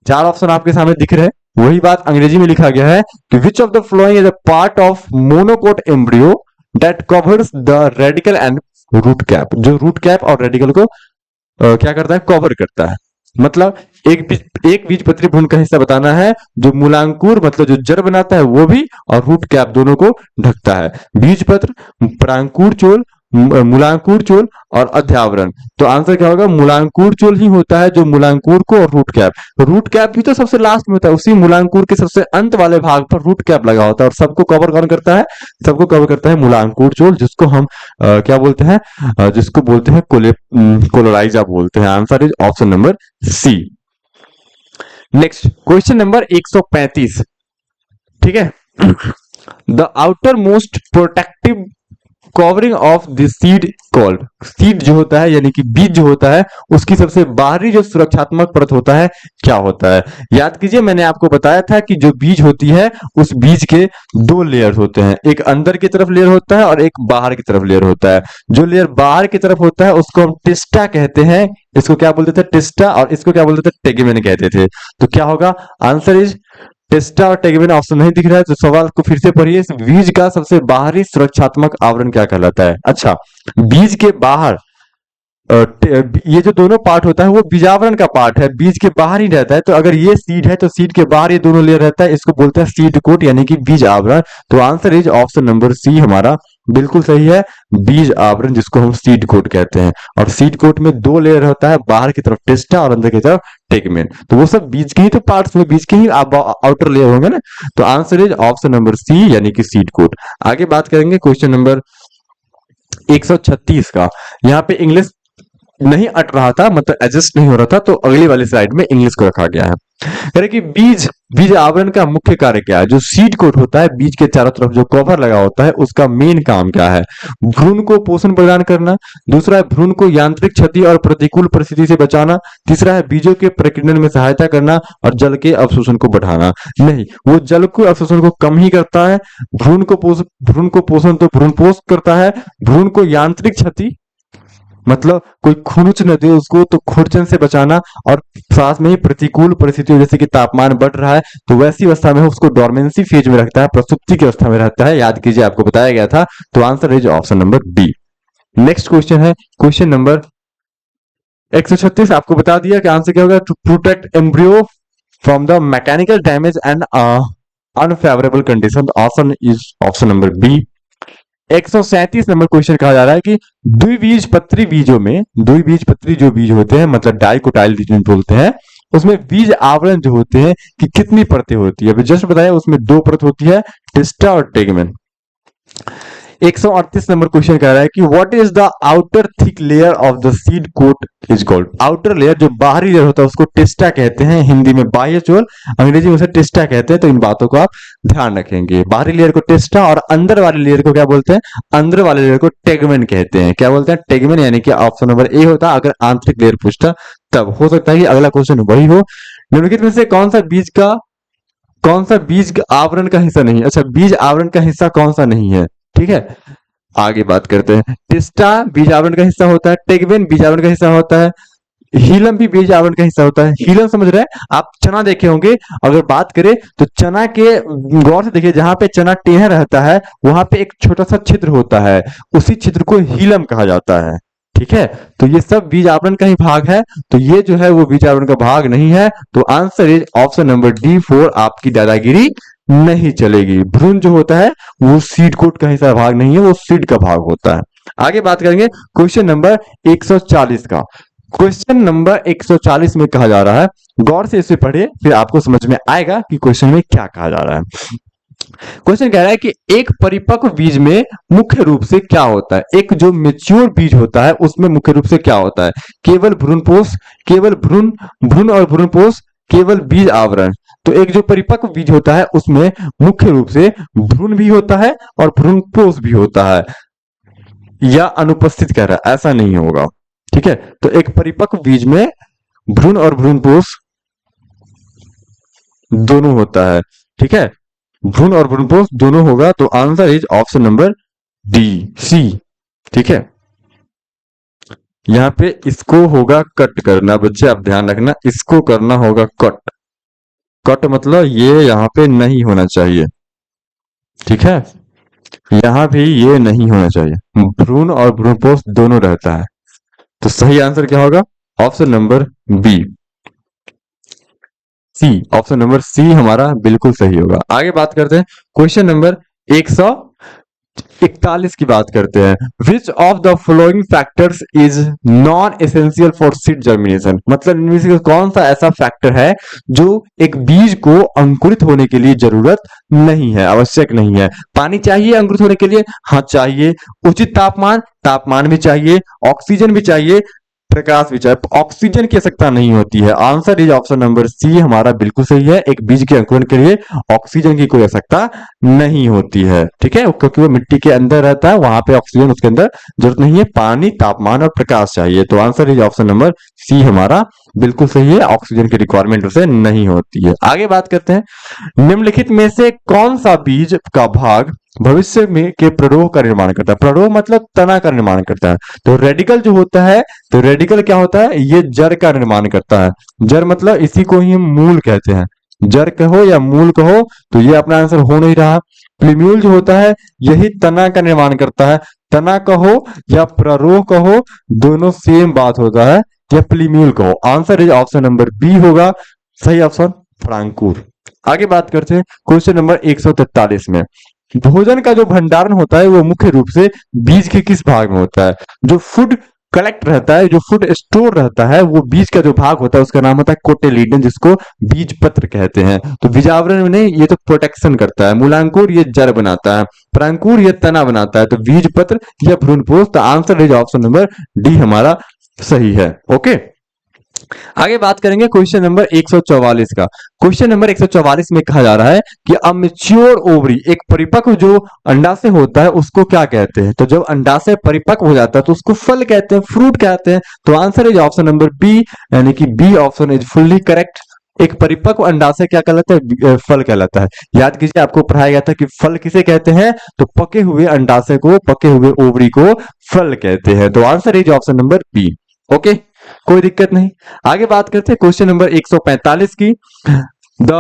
चार ऑप्शन आपके सामने दिख रहे हैं। वही बात अंग्रेजी में लिखा गया है कि which of the following is a part of monocot embryo that covers the radicle and root cap, जो रूट कैप और रेडिकल को क्या करता है, कवर करता है। मतलब एक बीजपत्री भ्रूण का हिस्सा बताना है जो मूलांकुर मतलब जो जड़ बनाता है वो भी, और रूट कैप दोनों को ढकता है। बीजपत्र, परांकुर चोल, मूलांकुर चोल और अध्यावरण। तो आंसर क्या होगा, मूलांकुर चोल ही होता है जो मूलांकुर को, और रूट कैप भी तो सबसे लास्ट में होता है, उसी मूलांकुर के सबसे अंत वाले भाग पर रूट कैप लगा होता है। और सबको कवर कौन करता है, सबको कवर करता है मूलांकुर चोल, जिसको हम क्या बोलते हैं, जिसको बोलते हैं कोलोराइजा बोलते हैं। Answer is option number C. Next question number 135, ठीक है। The outermost protective covering of the seed called, seed जो होता है यानी कि बीज जो होता है उसकी सबसे बाहरी जो सुरक्षात्मक परत होता है क्या होता है? याद कीजिए, मैंने आपको बताया था कि जो बीज होती है उस बीज के दो लेयर होते हैं, एक अंदर की तरफ लेयर होता है और एक बाहर की तरफ लेयर होता है। जो लेयर बाहर की तरफ होता है उसको हम टिस्टा कहते हैं, इसको क्या बोलते थे, टिस्टा, और इसको क्या बोलते थे, टेगुमेन कहते थे। तो क्या होगा, आंसर इज टेस्टा और टेगुमेन। ऑप्शन नहीं दिख रहा है तो सवाल को फिर से पढ़िए, इस बीज का सबसे बाहरी सुरक्षात्मक आवरण क्या कहलाता है? अच्छा, बीज के बाहर ये जो दोनों पार्ट होता है वो बीजावरण का पार्ट है, बीज के बाहर ही रहता है। तो अगर ये सीड है तो सीड के बाहर ये दोनों लेयर रहता है, इसको बोलते हैं सीड कोट यानी कि बीज आवरण। तो answer is option number C हमारा बिल्कुल सही है, बीज आवरण जिसको हम सीड कोट कहते हैं। और सीड कोट में दो लेयर होता है, बाहर की तरफ टेस्टा और अंदर की तरफ टेगुमेन। तो वो सब बीज के ही तो पार्ट्स में, बीज के ही आउटर लेयर होंगे ना। तो answer is option number C यानी कि सीड कोट। आगे बात करेंगे क्वेश्चन नंबर 136 का। यहाँ पे इंग्लिश नहीं अट रहा था, मतलब एडजस्ट नहीं हो रहा था, तो अगली वाली स्लाइड में इंग्लिश को रखा गया है। कह रहे कि बीज आवरण का मुख्य कार्य क्या है? जो सीड कोट होता है, बीज के चारों तरफ जो कवर लगा होता है, उसका मेन काम क्या है? भ्रूण को पोषण प्रदान करना, दूसरा है भ्रूण को यांत्रिक क्षति और प्रतिकूल परिस्थिति से बचाना, तीसरा है बीजों के प्रकीर्णन में सहायता करना, और जल के अवशोषण को बढ़ाना। नहीं, वो जल के अवशोषण को कम ही करता है। भ्रूण को पोषण तो भ्रूणपोष करता है। भ्रूण को यांत्रिक क्षति मतलब कोई खुरुच न दे उसको, तो खुरचन से बचाना, और साथ में ही प्रतिकूल परिस्थितियों जैसे कि तापमान बढ़ रहा है तो वैसी अवस्था में उसको डोरमेंसी फेज में रखता है, प्रसुप्ति की अवस्था में रहता है। याद कीजिए, आपको बताया गया था। तो answer is option number B. Next question है क्वेश्चन नंबर 136। आपको बता दिया कि आंसर क्या होगा, to protect embryo from the mechanical damage and unfavourable condition. Option is option number B. 137 number question कहा जा रहा है कि द्विबीजपत्री बीजों में, द्विबीजपत्री जो बीज होते हैं मतलब डाइकोटाइल बोलते हैं, उसमें बीज आवरण जो होते हैं कि कितनी परतें होती है? जस्ट बताया, उसमें दो परत होती है, टिस्टा और टेगुमेन। 138 नंबर क्वेश्चन कह रहा है कि what is the outer thick layer of the seed coat is called. Outer layer जो बाहरी लेयर होता है उसको टिस्टा कहते हैं, हिंदी में बाह्य चोल, अंग्रेजी में उसे टिस्टा कहते हैं। तो इन बातों को आप ध्यान रखेंगे, बाहरी लेयर को टिस्टा और अंदर वाली लेयर को क्या बोलते हैं, अंदर वाले लेयर को टेगुमेन कहते हैं। क्या बोलते हैं, टेगुमेन, यानी कि ऑप्शन नंबर ए होता। अगर आंतरिक लेयर पूछता तब हो सकता है कि अगला क्वेश्चन वही हो। निम्नलिखित में से कौन सा बीज आवरण का हिस्सा नहीं है? अच्छा, बीज आवरण का हिस्सा कौन सा नहीं है, ठीक है। आगे बात करते हैं। टिस्टा बीज आवरण का हिस्सा होता है, टेगुमेन बीज आवरण का हिस्सा होता है, हीलम भी बीज आवरण का हिस्सा होता है। हीलम समझ रहे हैं आप, चना देखे होंगे। अगर बात करें तो चना के, गौर से देखिए, जहां पे चना टेढ़ा रहता है वहां पे एक छोटा सा छिद्र होता है, उसी छिद्र को हीलम कहा जाता है, ठीक है। तो ये सब बीज आवरण का ही भाग है, तो ये जो है वो बीज आवरण का भाग नहीं है। तो answer is option number D 4। आपकी दादागिरी नहीं चलेगी। भ्रूण जो होता है वो सीड कोट का हिस्सा भाग नहीं है, वो सीड का भाग होता है। आगे बात करेंगे क्वेश्चन नंबर 140 का। क्वेश्चन नंबर 140 में कहा जा रहा है, गौर से इसे पढ़िए फिर आपको समझ में आएगा कि क्वेश्चन में क्या कहा जा रहा है। क्वेश्चन कह रहा है कि एक परिपक्व बीज में मुख्य रूप से क्या होता है? एक जो मेच्योर बीज होता है उसमें मुख्य रूप से क्या होता है? केवल भ्रूणपोष, केवल भ्रूण और भ्रूणपोष, केवल बीज आवरण। तो एक जो परिपक्व बीज होता है उसमें मुख्य रूप से भ्रूण भी होता है और भ्रूणपोष भी होता है, या अनुपस्थित कह रहा है, ऐसा नहीं होगा, ठीक है। तो एक परिपक्व बीज में भ्रूण और भ्रूणपोष दोनों होता है, ठीक है। भ्रूण और भ्रूणपोष दोनों होगा, तो answer is option number D, C. ठीक है, यहाँ पे इसको होगा कट करना बच्चे, आप ध्यान रखना, इसको करना होगा कट। कट मतलब ये यहाँ पे नहीं होना चाहिए। ठीक है, यहाँ भी ये नहीं होना चाहिए, भ्रूण और भ्रूणपोष दोनों रहता है। तो सही आंसर क्या होगा? ऑप्शन नंबर बी, सी। ऑप्शन नंबर सी हमारा बिल्कुल सही होगा। आगे बात करते हैं क्वेश्चन नंबर 141 की बात करते हैं। विच of the following factors is non essential for seed germination, मतलब इनमें से कौन सा ऐसा फैक्टर है जो एक बीज को अंकुरित होने के लिए जरूरत नहीं है, आवश्यक नहीं है। पानी चाहिए अंकुरित होने के लिए, हाँ चाहिए। उचित तापमान, तापमान भी चाहिए। ऑक्सीजन भी चाहिए, प्रकाश भी चाहिए। ऑक्सीजन की आवश्यकता नहीं होती है। Answer is option number C हमारा बिल्कुल सही है। एक बीज के अंकुरण के लिए ऑक्सीजन की कोई आवश्यकता नहीं होती है। ठीक है, क्योंकि वो मिट्टी के अंदर रहता है, वहां पे ऑक्सीजन उसके अंदर जरूरत नहीं है। पानी, तापमान और प्रकाश चाहिए, तो answer is option number C हमारा बिल्कुल सही है। ऑक्सीजन की रिक्वायरमेंट उसे नहीं होती है। आगे बात करते हैं, निम्नलिखित में से कौन सा बीज का भाग भविष्य में के प्ररोह का निर्माण करता है? प्ररोह मतलब तना का निर्माण करता है। तो रेडिकल जो होता है, तो रेडिकल क्या होता है? ये जड़ का निर्माण करता है। जड़ मतलब इसी को ही हम मूल कहते हैं। जड़ कहो या मूल कहो, तो ये अपना आंसर हो नहीं रहा। प्लीम्यूल जो होता है यही तना का निर्माण करता है। तना कहो या प्ररोह कहो, दोनों सेम बात होता है, या प्लीम्यूल कहो। Answer is option number B होगा सही ऑप्शन, फ्रांकुर। आगे बात करते हैं क्वेश्चन नंबर 143 में। भोजन का जो भंडारण होता है वो मुख्य रूप से बीज के किस भाग में होता है? जो फूड कलेक्ट रहता है, जो फूड स्टोर रहता है, वो बीज का जो भाग होता है उसका नाम होता है कोटिलीडन, जिसको बीज पत्र कहते हैं। तो बीजावरण में नहीं, ये तो प्रोटेक्शन करता है। मूलांकुर ये जड़ बनाता है, प्रांकुर ये तना बनाता है। तो बीज पत्र या भ्रूणपोष, तो answer is option number D हमारा सही है। ओके, आगे बात करेंगे क्वेश्चन नंबर 144 का। क्वेश्चन नंबर 144 में कहा जा रहा है कि अमेच्योर ओवरी, एक परिपक्व जो अंडाशय होता है उसको क्या कहते हैं? तो जब अंडाशय परिपक्व हो जाता है तो उसको फल कहते हैं, फ्रूट कहते हैं। तो answer is option number B, यानी कि B option is fully correct. एक परिपक्व अंडाशय क्या कहलाता है? फल कहलाता है। याद कीजिए, आपको पढ़ाया गया था कि फल किसे कहते हैं? तो पके हुए अंडाशय को, पके हुए ओवरी को फल कहते हैं। तो answer is option number B. Okay, कोई दिक्कत नहीं। आगे बात करते हैं क्वेश्चन नंबर 145 की। The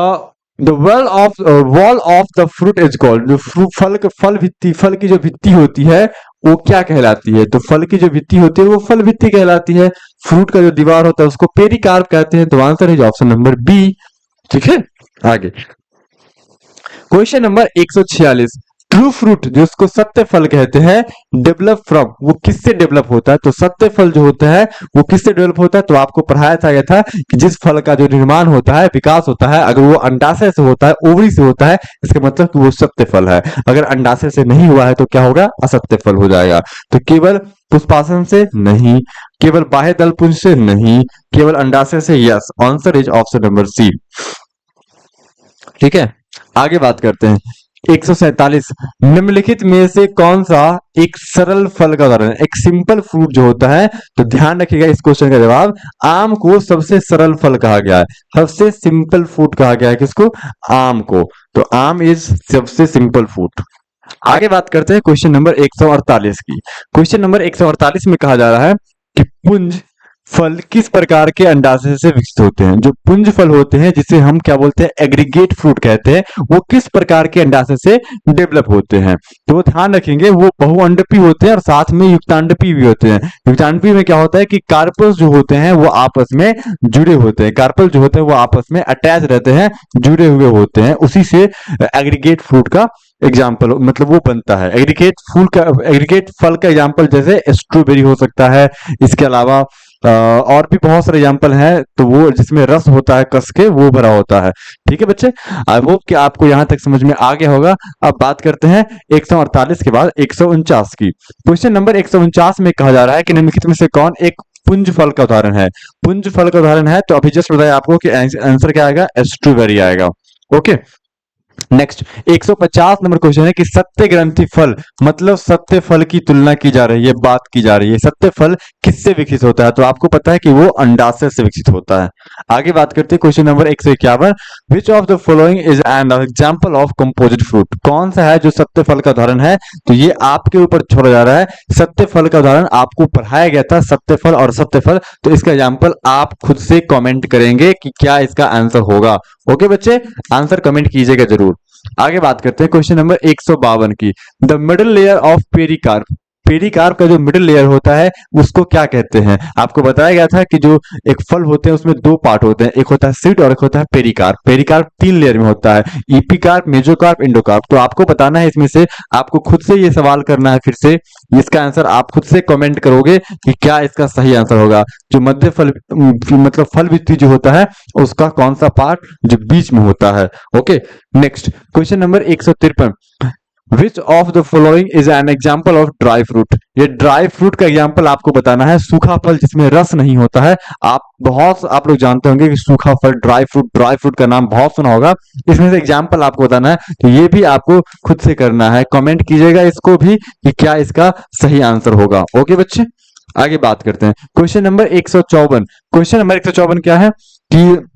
wall of the fruit is called, जो फल भित्ति, फल की जो भित्ति होती है वो क्या कहलाती है? तो फल की जो भित्ति होती है वो फल भित्ति कहलाती है। फ्रूट का जो दीवार होता है उसको पेरिकार्प कहते हैं। तो answer is option number B. ठीक है, आगे क्वेश्चन नंबर 146। ट्रू फ्रूट, जिसको सत्य फल कहते हैं, डेवलप फ्रॉम, वो किससे डेवलप होता है? तो सत्य फल जो होता है वो किससे डेवलप होता है? तो आपको पढ़ाया था गया था कि जिस फल का जो निर्माण होता है, विकास होता है, अगर वो अंडाशय से होता है, ओवरी से होता है, इसका मतलब कि वो सत्य फल है। अगर अंडाशय से नहीं हुआ है तो क्या होगा? असत्य फल हो जाएगा। तो केवल पुष्पासन से नहीं, केवल बाह्य दल पुंज से नहीं, केवल अंडाशय से yes. Answer is option number C. ठीक है, आगे बात करते हैं 147। निम्नलिखित में से कौन सा एक सरल फल का उदाहरण है? एक सिंपल फ्रूट जो होता है, तो ध्यान रखिएगा इस क्वेश्चन का जवाब, आम को सबसे सरल फल कहा गया है, सबसे सिंपल फ्रूट कहा गया है। किसको? आम को। तो आम इज सबसे सिंपल फ्रूट। आगे बात करते हैं क्वेश्चन नंबर 148 की। क्वेश्चन नंबर 148 में कहा जा रहा है कि पुंज फल किस प्रकार के अंडाशय से विकसित होते हैं? जो पुंज फल होते हैं, जिसे हम क्या बोलते हैं? एग्रीगेट फ्रूट कहते हैं, वो किस प्रकार के अंडाशय से डेवलप होते हैं? तो वो ध्यान रखेंगे, वो बहुअंडपी होते हैं और साथ में युक्तांडपी भी होते हैं। युक्तांडपी में क्या होता है कि कार्पल्स जो होते हैं वो आपस में जुड़े होते हैं, कार्पल जो होते हैं वो आपस में अटैच रहते हैं, जुड़े हुए होते हैं। उसी से एग्रीगेट फ्रूट का एग्जाम्पल मतलब वो बनता है। एग्रीगेट फल का एग्जाम्पल जैसे स्ट्रॉबेरी हो सकता है। इसके अलावा और भी बहुत सारे एग्जाम्पल हैं, तो वो जिसमें रस होता है कस के, वो भरा होता है। ठीक है बच्चे, आई होप कि आपको यहां तक समझ में आ गया होगा। अब बात करते हैं 148 के बाद 149 की। क्वेश्चन नंबर 149 में कहा जा रहा है कि निम्नलिखित में से कौन एक पुंज फल का उदाहरण है? पुंज फल का उदाहरण है, तो अभी जस्ट बताया आपको कि आंसर क्या आएगा? स्ट्रॉबेरी आएगा। ओके, नेक्स्ट 150 नंबर क्वेश्चन है कि सत्य ग्रंथि फल मतलब सत्य फल की तुलना की जा रही है, बात की जा रही है। सत्य फल किससे विकसित होता है? तो आपको पता है कि वो अंडाशय से विकसित होता है। आगे बात करते हैं question number 151, which of the following is an example of composite fruit? कौन सा है जो सत्य फल का उदाहरण है? तो ये आपके ऊपर छोड़ा जा रहा है। सत्य फल का उदाहरण आपको पढ़ाया गया था, सत्य फल और सत्य फल, तो इसका एग्जाम्पल आप खुद से कमेंट करेंगे कि क्या इसका आंसर होगा। ओके बच्चे, आंसर कमेंट कीजिएगा जरूर। आगे बात करते हैं क्वेश्चन नंबर 152 की, the middle layer of pericarp. Pericarp का जो मिडिल लेयर होता है उसको क्या कहते हैं? आपको बताया गया था कि जो एक फल होते हैं उसमें दो पार्ट होते हैं, एक होता है सीड और एक होता है पेरिकार्प। पेरिकार्प 3 लेयर में होता है, इपिकार्प, मेसोकार्प, एंडोकार्प। तो आपको बताना है इसमें से, आपको खुद से ये सवाल करना है। फिर से इसका आंसर आप खुद से कमेंट करोगे कि क्या इसका सही आंसर होगा। जो मध्य फल मतलब फल भित्ति जो होता है उसका कौन सा पार्ट जो बीच में होता है। Okay, next question number 153, which of the following is an example of dry fruit? ये ड्राई फ्रूट का एग्जाम्पल आपको बताना है, सूखा फल जिसमें रस नहीं होता है। आप लोग जानते होंगे कि सूखा फल ड्राई फ्रूट का नाम बहुत सुना होगा। इसमें से एग्जाम्पल आपको बताना है, तो ये भी आपको खुद से करना है। कमेंट कीजिएगा इसको भी कि क्या इसका सही आंसर होगा। ओके बच्चे, आगे बात करते हैं क्वेश्चन नंबर 154। क्वेश्चन नंबर 154 क्या है कि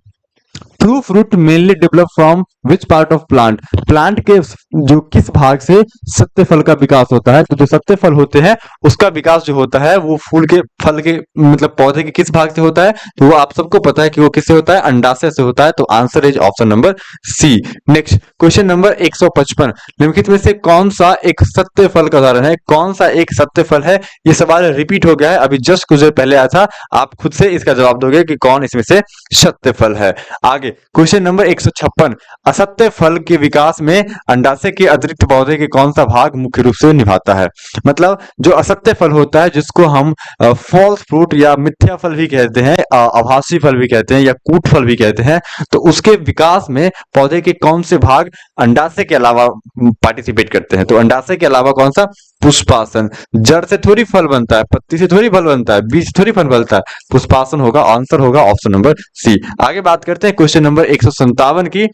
true fruit mainly develop from which part of plant? Plant के जो किस भाग से सत्य फल का विकास होता है? तो जो सत्य फल होते हैं उसका विकास जो होता है वो फूल के फल के मतलब पौधे के किस भाग से होता है? तो वो आप सबको पता है कि वो किससे होता है, अंडाशय से होता है। तो answer is option number C. Next question number 155, निम्नलिखित में से कौन सा एक सत्य फल का उदाहरण है? कौन सा एक सत्य फल है? ये सवाल रिपीट हो गया है, अभी जस्ट कुछ देर पहले आया था। आप खुद से इसका जवाब दोगे कि कौन इसमें से सत्य फल है। आगे क्वेश्चन नंबर 156, असत्य फल के विकास में अंडाशय के अतिरिक्त पौधे के कौन सा भाग मुख्य रूप से निभाता है? मतलब जो असत्य फल होता है जिसको हम फॉल्स फ्रूट या मिथ्या फल भी कहते हैं, आभासी फल भी कहते हैं या कूट फल भी कहते हैं, तो उसके विकास में पौधे के कौन से भाग अंडाशय के अलावा पार्टिसिपेट करते हैं? तो अंडाशय के अलावा कौन सा? पुष्पासन। जड़ से थोड़ी फल बनता है, पत्ती से थोड़ी फल बनता है, बीज से थोड़ी फल बनता है, पुष्पासन होगा। आंसर होगा ऑप्शन नंबर सी। आगे बात करते हैं क्वेश्चन नंबर 157 की,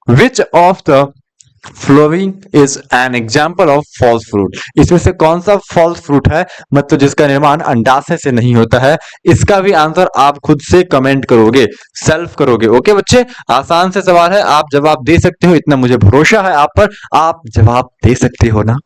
which of the following is an example of false fruit? इसमें से कौन सा फॉल्स फ्रूट है, मतलब जिसका निर्माण अंडाशय से नहीं होता है? इसका भी आंसर आप खुद से कमेंट करोगे, सेल्फ करोगे। ओके बच्चे, आसान से सवाल है, आप जवाब दे सकते हो, इतना मुझे भरोसा है आप पर। आप जवाब दे सकते हो ना?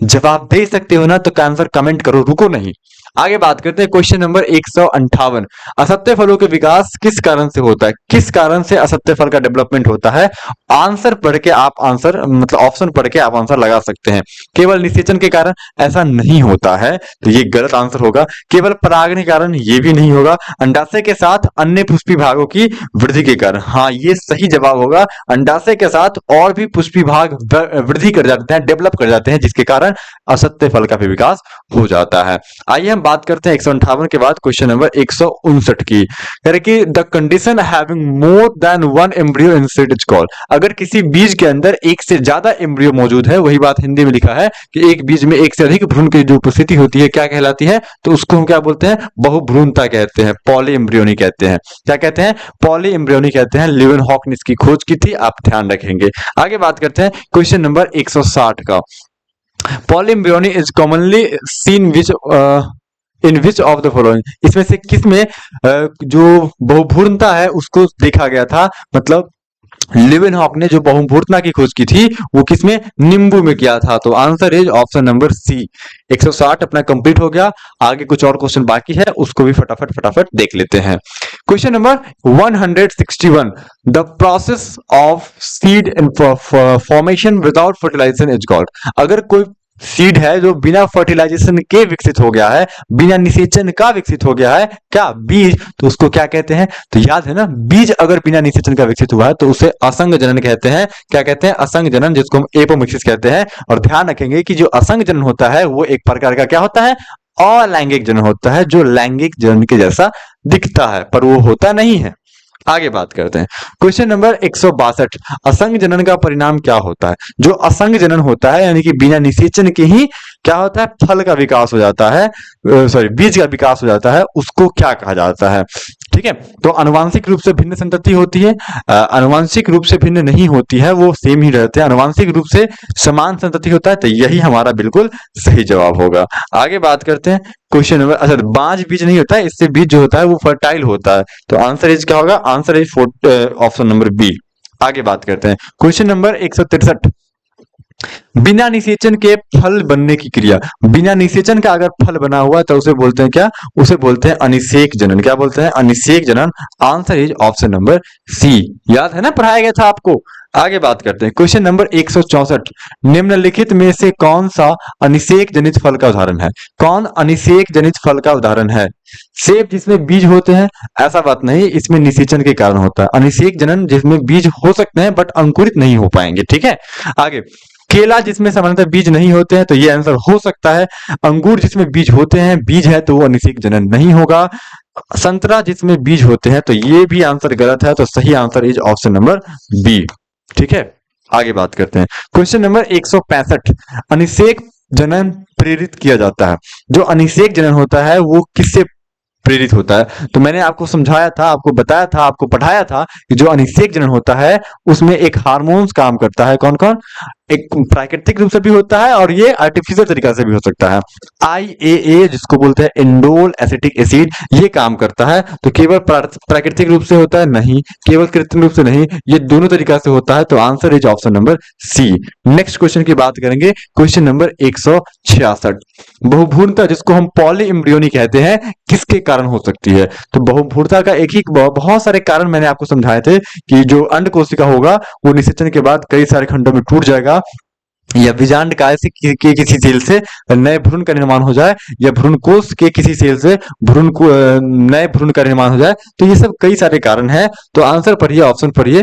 जवाब दे सकते हो ना? तो आंसर कमेंट करो, रुको नहीं। आगे बात करते हैं क्वेश्चन नंबर 158, असत्य फलों के विकास किस कारण से होता है? किस कारण से असत्य फल का डेवलपमेंट होता है? आंसर पढ़ के आप आंसर मतलब ऑप्शन पढ़ के आप आंसर लगा सकते हैं। केवल निषेचन के कारण ऐसा नहीं होता है, तो ये गलत आंसर होगा। केवल परागण के कारण ये भी नहीं होगा। अंडाशय के साथ अन्य पुष्पी भागों की वृद्धि के कारण, हाँ ये सही जवाब होगा। अंडाशय के साथ और भी पुष्पी भाग वृद्धि कर जाते हैं, डेवलप कर जाते हैं, जिसके कारण असत्य फल का भी विकास हो जाता है। आइए हम बात करते हैं 158 के बाद क्वेश्चन नंबर 159 की, कि the condition having more than one embryo in seed is called. अगर किसी बीज के अंदर एक से ज्यादा एम्ब्रियो मौजूद है, वही बात हिंदी में लिखा है कि एक बीज में एक से अधिक भ्रूण की जो उपस्थिति होती है क्या कहलाती है? तो उसको हम क्या बोलते हैं? बहुभ्रूणता कहते हैं, पॉली एम्ब्रियोनी कहते हैं। क्या कहते हैं? पॉली एम्ब्रियोनी कहते हैं। ल्यूवेनहॉक ने इसकी खोज की थी, आप ध्यान रखेंगे। आगे बात करते हैं क्वेश्चन नंबर 160 का, poly embryony is commonly seen which in which of the following? इसमें से किस में जो बहुभ्रूणता है उसको देखा गया था? मतलब लिवेनहॉक ने जो बहुभ्रूणता की खोज की थी वो किसमें? नींबू में किया था। तो answer is option number C. 160 अपना कंप्लीट हो गया। आगे कुछ और क्वेश्चन बाकी है, उसको भी फटाफट देख लेते हैं। Question number 161, the process of seed in formation without fertilisation is called. अगर कोई सीड है जो बिना फर्टिलाइजेशन के विकसित हो गया है, बिना निषेचन का विकसित हो गया है, क्या बीज, तो उसको क्या कहते हैं? तो याद है ना, बीज अगर बिना निषेचन का विकसित हुआ है तो उसे असंग जनन कहते हैं। क्या कहते हैं? असंग जनन, जिसको हम एपोमिक्सिस कहते हैं। और ध्यान रखेंगे कि जो असंग जनन होता है वो एक प्रकार का क्या होता है? अलैंगिक जनन होता है, जो लैंगिक जनन के जैसा दिखता है पर वो होता नहीं है। आगे बात करते हैं क्वेश्चन नंबर 162, असंग जनन का परिणाम क्या होता है? जो असंग जनन होता है यानी कि बिना निषेचन के ही क्या होता है? फल का विकास हो जाता है, सॉरी बीज का विकास हो जाता है, उसको क्या कहा जाता है? ठीक है। तो आनुवांशिक रूप से भिन्न संतति होती है, आनुवांशिक रूप से भिन्न नहीं होती है, वो सेम ही रहते हैं। आनुवांशिक रूप से समान संतति होता है, तो यही हमारा बिल्कुल सही जवाब होगा। आगे बात करते हैं क्वेश्चन नंबर, अच्छा बांझ बीज नहीं होता है, इससे बीज जो होता है वो फर्टाइल होता है। तो आंसर इज क्या होगा? Answer is option number B. आगे बात करते हैं क्वेश्चन नंबर 163, बिना निषेचन के फल बनने की क्रिया। बिना निषेचन का अगर फल बना हुआ तो उसे बोलते हैं क्या? उसे बोलते हैं अनिषेक जनन। क्या बोलते हैं? अनिषेक जनन। Answer is option number C. याद है ना, पढ़ाया गया था आपको। आगे बात करते हैं क्वेश्चन नंबर 164, निम्नलिखित में से कौन सा अनिषेक जनित फल का उदाहरण है? कौन अनिषेक जनित फल का उदाहरण है? सेब जिसमें बीज होते हैं, ऐसा बात नहीं, इसमें निषेचन के कारण होता है। अनिषेक जनन जिसमें बीज हो सकते हैं बट अंकुरित नहीं हो पाएंगे। ठीक है। आगे केला जिसमें सामान्यतः बीज नहीं होते हैं, तो ये आंसर हो सकता है। अंगूर जिसमें बीज होते हैं, बीज है, तो वो अनिषेक जनन नहीं होगा। संतरा जिसमें बीज होते हैं, तो ये भी आंसर गलत है। तो सही answer is option number B. ठीक है। आगे बात करते हैं क्वेश्चन नंबर 165, अनिषेक जनन प्रेरित किया जाता है। जो अनिषेक जनन होता है वो किससे प्रेरित होता है? तो मैंने आपको समझाया था, आपको बताया था, आपको पढ़ाया था कि जो अनिषेक जनन होता है उसमें एक हार्मोन्स काम करता है। कौन कौन? एक प्राकृतिक रूप से भी होता है और ये आर्टिफिशियल तरीका से भी हो सकता है। IAA जिसको बोलते हैं इंडोल एसिटिक एसिड, ये काम करता है। तो केवल प्राकृतिक रूप से होता है? नहीं। केवल कृत्रिम रूप से नहीं, ये दोनों तरीका से होता है। तो answer is option number C. Next question की बात करेंगे क्वेश्चन नंबर 166, बहुभ्रूणता जिसको हम पॉली एम्ब्रियोनी कहते हैं, किसके कारण हो सकती है? तो बहुभ्रूणता का एक ही बहुत सारे कारण मैंने आपको समझाए थे कि जो अंड कोशिका होगा वो निषेचन के बाद कई सारे खंडों में टूट जाएगा, या बीजांड काय से के किसी सेल से नए भ्रूण का निर्माण हो जाए, या भ्रूण कोष के किसी सेल से नए भ्रूण का निर्माण हो जाए। तो ये सब कई सारे कारण हैं। तो आंसर पढ़िए, ऑप्शन पढ़िए।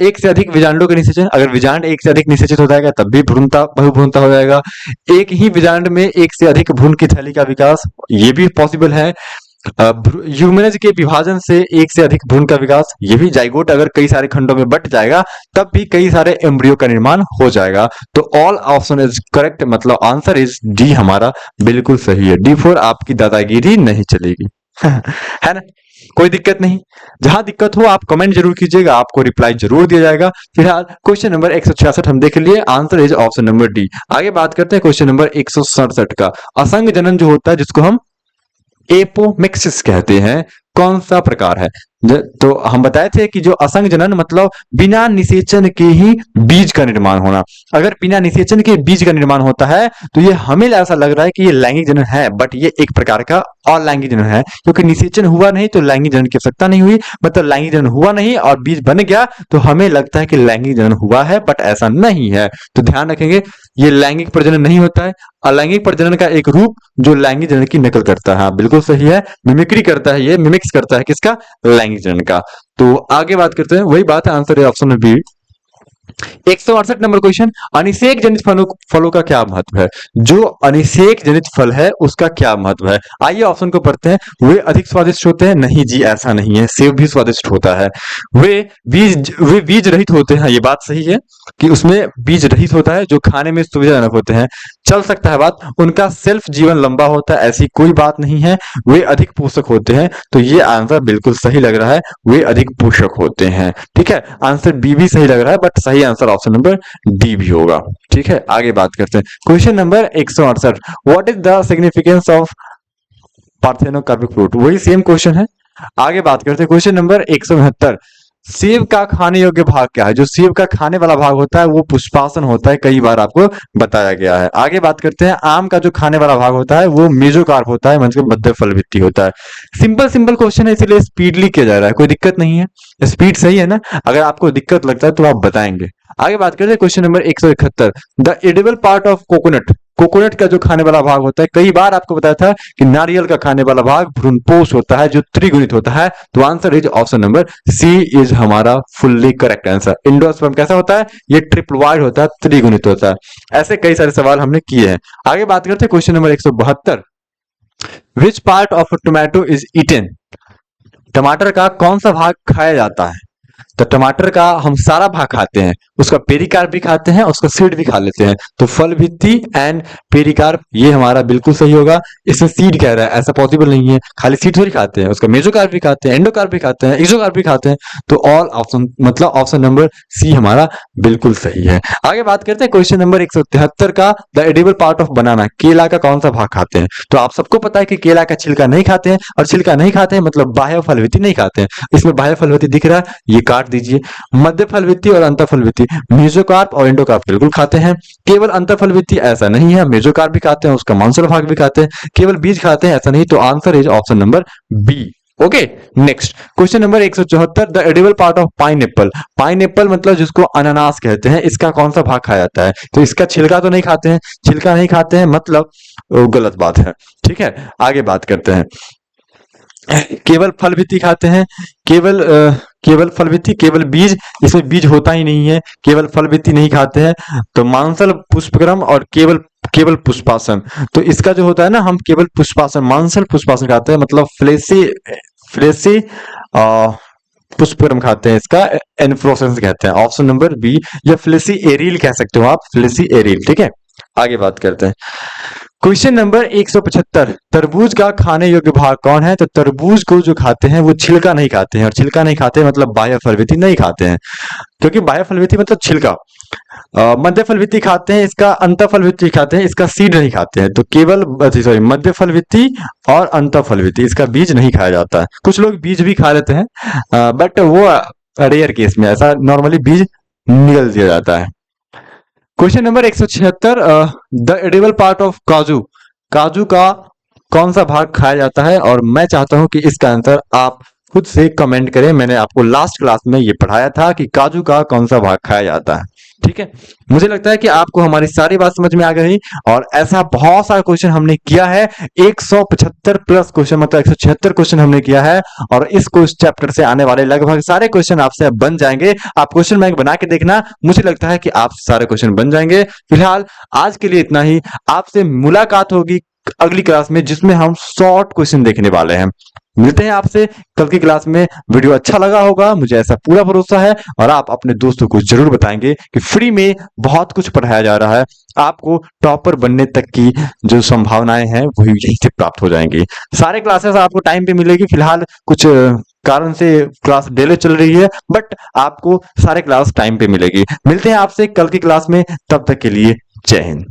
एक से अधिक बीजांडों का निषेचन, अगर बीजांड एक से अधिक निषेचित हो जाएगा तब भी भ्रूणता बहुभ्रूणता हो जाएगा। एक ही बीजांड में एक से अधिक भ्रूण की थैली का विकास, ये भी पॉसिबल है। ह्यूमनज के विभाजन से एक से अधिक भ्रूण का विकास, ये भी जाइगोट अगर कई सारे खंडों में बट जाएगा तब भी कई सारे एम्ब्रियो का निर्माण हो जाएगा। तो ऑल ऑप्शन इज करेक्ट, मतलब आंसर इज डी हमारा बिल्कुल सही है। D4 आपकी दादागिरी नहीं चलेगी। है ना, कोई दिक्कत नहीं। जहां दिक्कत हो आप कमेंट जरूर कीजिएगा, आपको रिप्लाई जरूर दिया जाएगा। फिलहाल क्वेश्चन नंबर 166 हम देख लिए, answer is option number D. आगे बात करते हैं क्वेश्चन नंबर 167 का। असंग जनन जो होता है जिसको हम एपोमिक्सिस कहते हैं, कौन सा प्रकार है? तो हम बताए थे कि जो असंग जनन मतलब बिना निषेचन के ही बीज का निर्माण होना। अगर बिना निषेचन के बीज का निर्माण होता है तो ये हमें ऐसा लग रहा है कि ये लैंगिक जनन है, बट ये एक प्रकार का अलैंगिक जनन है, क्योंकि निषेचन हुआ नहीं तो लैंगिक जनन की आवश्यकता नहीं हुई। मतलब लैंगिक जनन हुआ नहीं और बीज बन गया तो हमें लगता है कि लैंगिक जनन हुआ है, बट ऐसा नहीं है। तो ध्यान रखेंगे, ये लैंगिक प्रजनन नहीं होता है, अलैंगिक प्रजनन का एक रूप जो लैंगिक जनन की नकल करता है। हाँ बिल्कुल सही है, मिमिक्री करता है, ये मिमिक्स करता है किसका? लैंगिक जनन का। तो आगे बात करते हैं, वही बात है, आंसर है ऑप्शन बी। 168 नंबर क्वेश्चन, अनिषेक जनित फलों का क्या महत्व है? जो अनिषेक जनित फल है उसका क्या महत्व है? आइए ऑप्शन को पढ़ते हैं। वे अधिक स्वादिष्ट होते हैं? नहीं जी, ऐसा नहीं है। सेब भी स्वादिष्ट होता है। वे बीज रहित होते हैं, ये बात सही है कि उसमें बीज रहित होता है, जो खाने में सुविधाजनक होते हैं, चल सकता है बात। उनका सेल्फ जीवन लंबा होता है, ऐसी कोई बात नहीं है। वे अधिक पोषक होते हैं, तो ये आंसर बिल्कुल सही लग रहा है, वे अधिक पोषक होते हैं। ठीक है, आंसर बी भी सही लग रहा है, बट सही आंसर ऑप्शन नंबर डी भी होगा। ठीक है, आगे बात करते हैं question number 168, what is the significance of parthenocarpic fruit? वही सेम क्वेश्चन है। आगे बात करते हैं क्वेश्चन नंबर 169, सेब का खाने योग्य भाग क्या है? जो सेब का खाने वाला भाग होता है वो पुष्पासन होता है, कई बार आपको बताया गया है। आगे बात करते हैं, आम का जो खाने वाला भाग होता है वो मेजोकार्प होता है, मतलब मध्य फल भित्ति होता है। सिंपल क्वेश्चन है, इसलिए स्पीडली किया जा रहा है, कोई दिक्कत नहीं है। स्पीड सही है ना? अगर आपको दिक्कत लगता है तो आप बताएंगे। आगे बात करते हैं question number 171, the edible part of coconut. Coconut का जो खाने वाला भाग होता है, कई बार आपको बताया था कि नारियल का खाने वाला भाग भ्रूणपोष होता है, जो त्रिगुणित होता है। तो answer is option number C is हमारा फुल्ली करेक्ट आंसर। इंडोस्पर्म कैसा होता है? ये ट्रिप्लोइड होता है, त्रिगुणित होता है। ऐसे कई सारे सवाल हमने किए हैं। आगे बात करते हैं question number 172, which part of tomato is eaten? टमाटर का कौन सा भाग खाया जाता है? तो टमाटर का हम सारा भाग खाते हैं, उसका पेरिकार्प भी खाते हैं, उसका सीड भी खा लेते हैं। तो फल भित्ति एंड पेरिकार्प ये हमारा बिल्कुल सही होगा। इसमें सीड कह रहा है, ऐसा पॉसिबल नहीं है, खाली सीड थोड़ी खाते हैं, उसका मेसोकार्प भी खाते हैं, एंडोकार्प भी खाते हैं, एक्सोकार्प भी खाते हैं। तो ऑल ऑप्शन मतलब ऑप्शन नंबर सी हमारा बिल्कुल सही है। आगे बात करते हैं क्वेश्चन नंबर 173 का। द एडिबल पार्ट ऑफ बनाना, केला का कौन सा भाग खाते हैं? तो आप सबको पता है कि केला का छिलका नहीं खाते हैं, और छिलका नहीं खाते हैं मतलब बाह्य फलविति नहीं खाते हैं। इसमें बाह्य फलविति दिख रहा है, ये काट दीजिए। मध्य फलविति और अंतर फलविति, मेसोकार्प और एंडोकार्प बिल्कुल खाते हैं। केवल अंतर फलविति ऐसा नहीं है, मेसोकार्प भी खाते हैं, उसका मांसल भाग भी खाते हैं। केवल बीज खाते हैं ऐसा नहीं, तो answer is option number B. Okay, next question number 174। The edible part of pineapple, pineapple मतलब जिसको अनानास कहते हैं, इसका कौन सा भाग खाया जाता है? तो इसका छिलका तो नहीं खाते हैं, छिलका नहीं खाते हैं मतलब गलत बात है। ठीक है, आगे बात करते हैं। केवल फल भित्ति खाते हैं, केवल फल भित्ति, केवल बीज, इसमें बीज होता ही नहीं है, केवल फल भित्ति नहीं खाते हैं। तो मांसल पुष्पक्रम और केवल केवल पुष्पासन, तो इसका जो होता है ना, हम केवल पुष्पासन मांसल पुष्पासन खाते हैं मतलब फ्लेसी पुष्पक्रम खाते हैं, इसका एनफ्लोरेसेंस कहते हैं। ऑप्शन नंबर बी, या फ्लेसी एरिल कह सकते हो आप, फ्लेसी एरिल। ठीक है, आगे बात करते हैं। Question number 175। तरबूज का खाने योग्य भाग कौन है? तो तरबूज को जो खाते हैं वो छिलका नहीं खाते हैं, और छिलका नहीं खाते मतलब बाह्य फलविति नहीं खाते हैं, क्योंकि बाह्य फलविति मतलब छिलका। मध्य फलविति खाते हैं, इसका अंतर फलविति खाते हैं, इसका सीड नहीं खाते हैं। तो केवल सॉरी मध्य फलविति और अंतर फलविति, इसका बीज नहीं खाया जाता है। कुछ लोग बीज भी खा लेते हैं, बट वो रेयर केस में, ऐसा नॉर्मली बीज निगल दिया जाता है। Question number 176। The edible part of काजू, काजू का कौन सा भाग खाया जाता है? और मैं चाहता हूं कि इसका आंसर आप खुद से कमेंट करें। मैंने आपको लास्ट क्लास में ये पढ़ाया था कि काजू का कौन सा भाग खाया जाता है। ठीक है, मुझे लगता है कि आपको हमारी सारी बात समझ में आ गई, और ऐसा बहुत सारा क्वेश्चन हमने किया है, 175 प्लस क्वेश्चन मतलब 176 क्वेश्चन हमने किया है, और इस चैप्टर से आने वाले लगभग सारे क्वेश्चन आपसे बन जाएंगे। आप क्वेश्चन बैंक बना के देखना, मुझे लगता है कि आप सारे क्वेश्चन बन जाएंगे। फिलहाल आज के लिए इतना ही, आपसे मुलाकात होगी अगली क्लास में, जिसमें हम शॉर्ट क्वेश्चन देखने वाले हैं। मिलते हैं आपसे कल की क्लास में। वीडियो अच्छा लगा होगा, मुझे ऐसा पूरा भरोसा है, और आप अपने दोस्तों को जरूर बताएंगे कि फ्री में बहुत कुछ पढ़ाया जा रहा है। आपको टॉपर बनने तक की जो संभावनाएं हैं वही यहीं से प्राप्त हो जाएंगी। सारे क्लासेस आपको टाइम पे मिलेगी। फिलहाल कुछ कारण से क्लास डिले चल रही है, बट आपको सारे क्लास टाइम पे मिलेगी। मिलते हैं आपसे कल की क्लास में, तब तक के लिए जय हिंद।